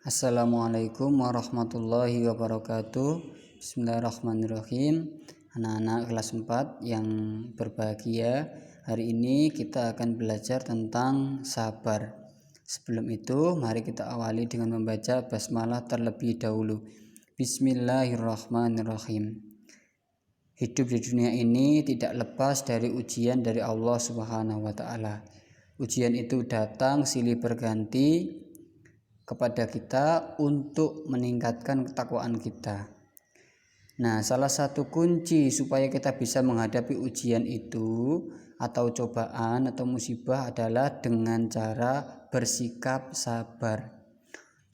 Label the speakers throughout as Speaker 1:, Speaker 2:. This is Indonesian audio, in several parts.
Speaker 1: Assalamualaikum warahmatullahi wabarakatuh. Bismillahirrahmanirrahim. Anak-anak kelas 4 yang berbahagia, hari ini kita akan belajar tentang sabar. Sebelum itu, mari kita awali dengan membaca basmalah terlebih dahulu. Bismillahirrahmanirrahim. Hidup di dunia ini tidak lepas dari ujian dari Allah Subhanahu wa taala. Ujian itu datang silih berganti kepada kita untuk meningkatkan ketakwaan kita. Nah, salah satu kunci supaya kita bisa menghadapi ujian itu atau cobaan atau musibah adalah dengan cara bersikap sabar.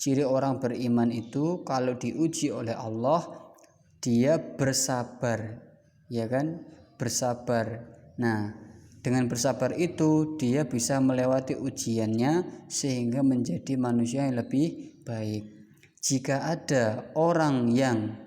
Speaker 1: Ciri orang beriman itu kalau diuji oleh Allah, dia bersabar, ya kan? Bersabar. Nah, dengan bersabar itu dia bisa melewati ujiannya sehingga menjadi manusia yang lebih baik. Jika ada orang yang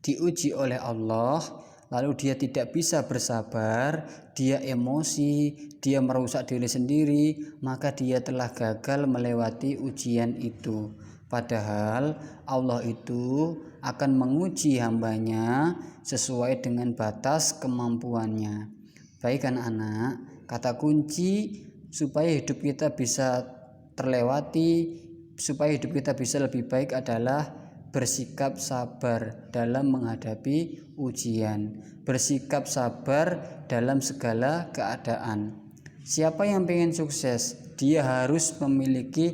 Speaker 1: diuji oleh Allah lalu dia tidak bisa bersabar, dia emosi, dia merusak diri sendiri, maka dia telah gagal melewati ujian itu. Padahal Allah itu akan menguji hambanya sesuai dengan batas kemampuannya. Baik anak-anak, kata kunci supaya hidup kita bisa terlewati, supaya hidup kita bisa lebih baik adalah bersikap sabar dalam menghadapi ujian, bersikap sabar dalam segala keadaan. Siapa yang pengen sukses, dia harus memiliki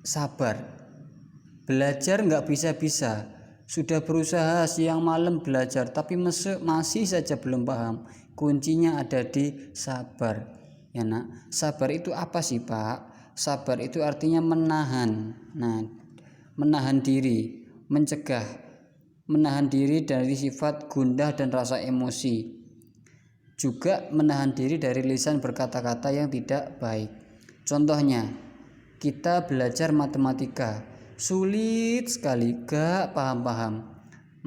Speaker 1: sabar. Belajar nggak bisa-bisa, sudah berusaha siang malam belajar tapi masih saja belum paham. Kuncinya ada di sabar. Ya nak, sabar itu apa sih Pak? Sabar itu artinya menahan. Nah, menahan diri, menahan diri dari sifat gundah dan rasa emosi. Juga menahan diri dari lisan berkata-kata yang tidak baik. Contohnya, kita belajar matematika, sulit sekali, gak paham-paham.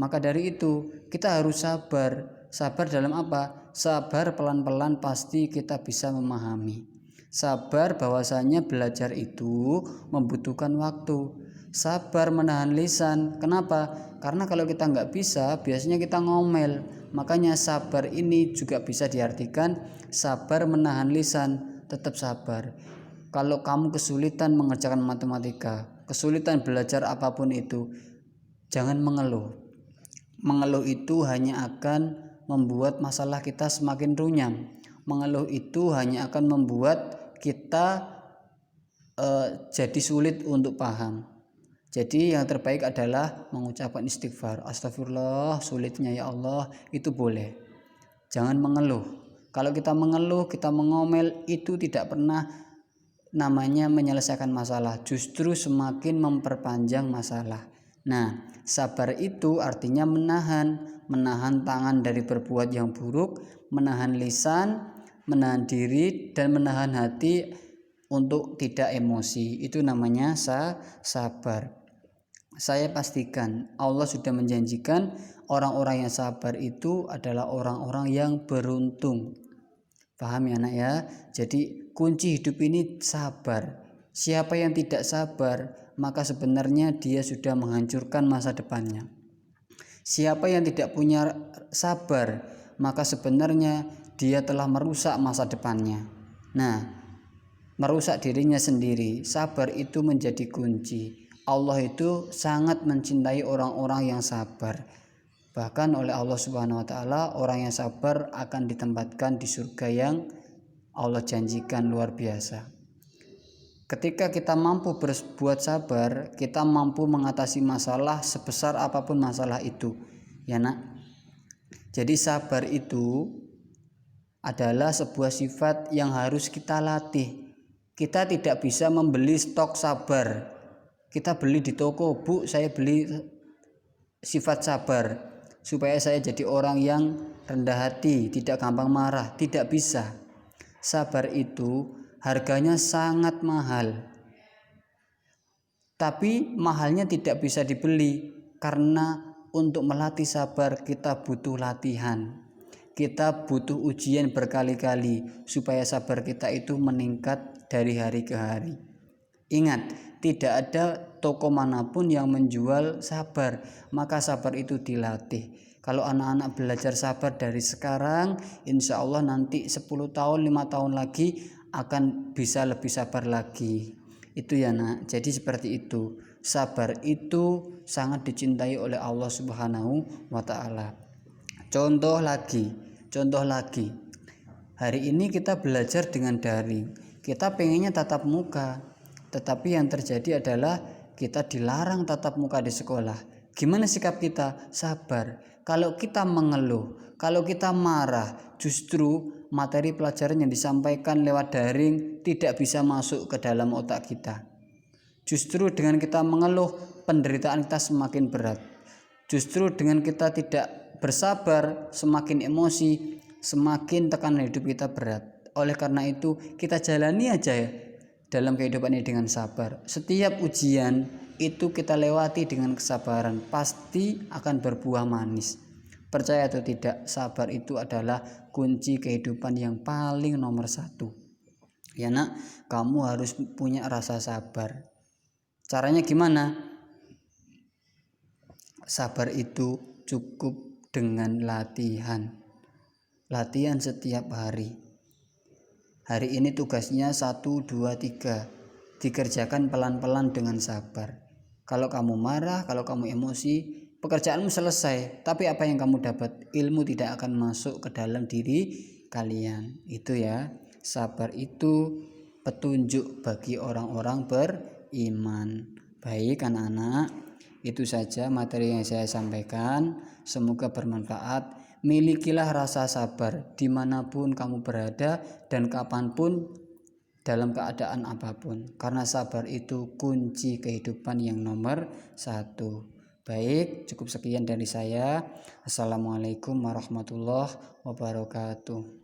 Speaker 1: Maka dari itu kita harus sabar. Sabar dalam apa? Sabar pelan-pelan pasti kita bisa memahami. Sabar bahwasanya belajar itu membutuhkan waktu. Sabar menahan lisan. Kenapa? Karena kalau kita nggak bisa, biasanya kita ngomel. Makanya sabar ini juga bisa diartikan sabar menahan lisan. Tetap sabar. Kalau kamu kesulitan mengerjakan matematika, kesulitan belajar apapun itu, jangan mengeluh. Mengeluh itu hanya akan membuat masalah kita semakin runyam. Mengeluh itu hanya akan membuat kita jadi sulit untuk paham. Jadi yang terbaik adalah mengucapkan istighfar. Astagfirullah, sulitnya ya Allah, itu boleh. Jangan mengeluh. Kalau kita mengeluh, kita mengomel, itu tidak pernah namanya menyelesaikan masalah, justru semakin memperpanjang masalah. Nah, sabar itu artinya menahan tangan dari berbuat yang buruk, menahan lisan, menahan diri, dan menahan hati untuk tidak emosi. Itu namanya sabar. Saya pastikan Allah sudah menjanjikan orang-orang yang sabar itu adalah orang-orang yang beruntung. Paham ya anak ya? Jadi kunci hidup ini sabar. Siapa yang tidak sabar, maka sebenarnya dia sudah menghancurkan masa depannya. Siapa yang tidak punya sabar, maka sebenarnya dia telah merusak masa depannya. Nah, merusak dirinya sendiri. Sabar itu menjadi kunci. Allah itu sangat mencintai orang-orang yang sabar. Bahkan oleh Allah Subhanahu wa taala, orang yang sabar akan ditempatkan di surga yang Allah janjikan luar biasa. Ketika kita mampu berbuat sabar, kita mampu mengatasi masalah sebesar apapun masalah itu. Ya nak. Jadi sabar itu adalah sebuah sifat yang harus kita latih. Kita tidak bisa membeli stok sabar. Kita beli di toko, Bu, saya beli sifat sabar supaya saya jadi orang yang rendah hati, tidak gampang marah. Tidak bisa. Sabar itu harganya sangat mahal. Tapi mahalnya tidak bisa dibeli, karena untuk melatih sabar kita butuh latihan. Kita butuh ujian berkali-kali supaya sabar kita itu meningkat dari hari ke hari. Ingat, Tidak ada toko manapun yang menjual sabar, maka sabar itu dilatih. Kalau anak-anak belajar sabar dari sekarang, insya Allah nanti 10 tahun, 5 tahun lagi akan bisa lebih sabar lagi. Itu ya nak, jadi seperti itu. Sabar itu sangat dicintai oleh Allah Subhanahu wa Ta'ala. Contoh lagi, hari ini kita belajar dengan daring, kita pengennya tatap muka, tetapi yang terjadi adalah kita dilarang tatap muka di sekolah. Gimana sikap kita? Sabar. Kalau kita mengeluh, kalau kita marah, justru materi pelajaran yang disampaikan lewat daring tidak bisa masuk ke dalam otak kita. Justru dengan kita mengeluh, penderitaan kita semakin berat. Justru dengan kita tidak bersabar, semakin emosi, semakin tekanan hidup kita berat. Oleh karena itu, kita jalani aja ya dalam kehidupan ini dengan sabar. Setiap ujian itu kita lewati dengan kesabaran, pasti akan berbuah manis. Percaya atau tidak, sabar itu adalah kunci kehidupan yang paling nomor 1. Ya nak, kamu harus punya rasa sabar. Caranya gimana? Sabar itu cukup dengan latihan. Latihan setiap hari. Hari ini tugasnya 1, 2, 3. Dikerjakan pelan-pelan dengan sabar. Kalau kamu marah, kalau kamu emosi, pekerjaanmu selesai. Tapi apa yang kamu dapat? Ilmu tidak akan masuk ke dalam diri kalian. Itu ya. Sabar itu petunjuk bagi orang-orang beriman. Baik anak-anak, itu saja materi yang saya sampaikan. Semoga bermanfaat. Milikilah rasa sabar dimanapun kamu berada dan kapanpun dalam keadaan apapun, karena sabar itu kunci kehidupan yang nomor 1. Baik, cukup sekian dari saya. Assalamualaikum warahmatullahi wabarakatuh.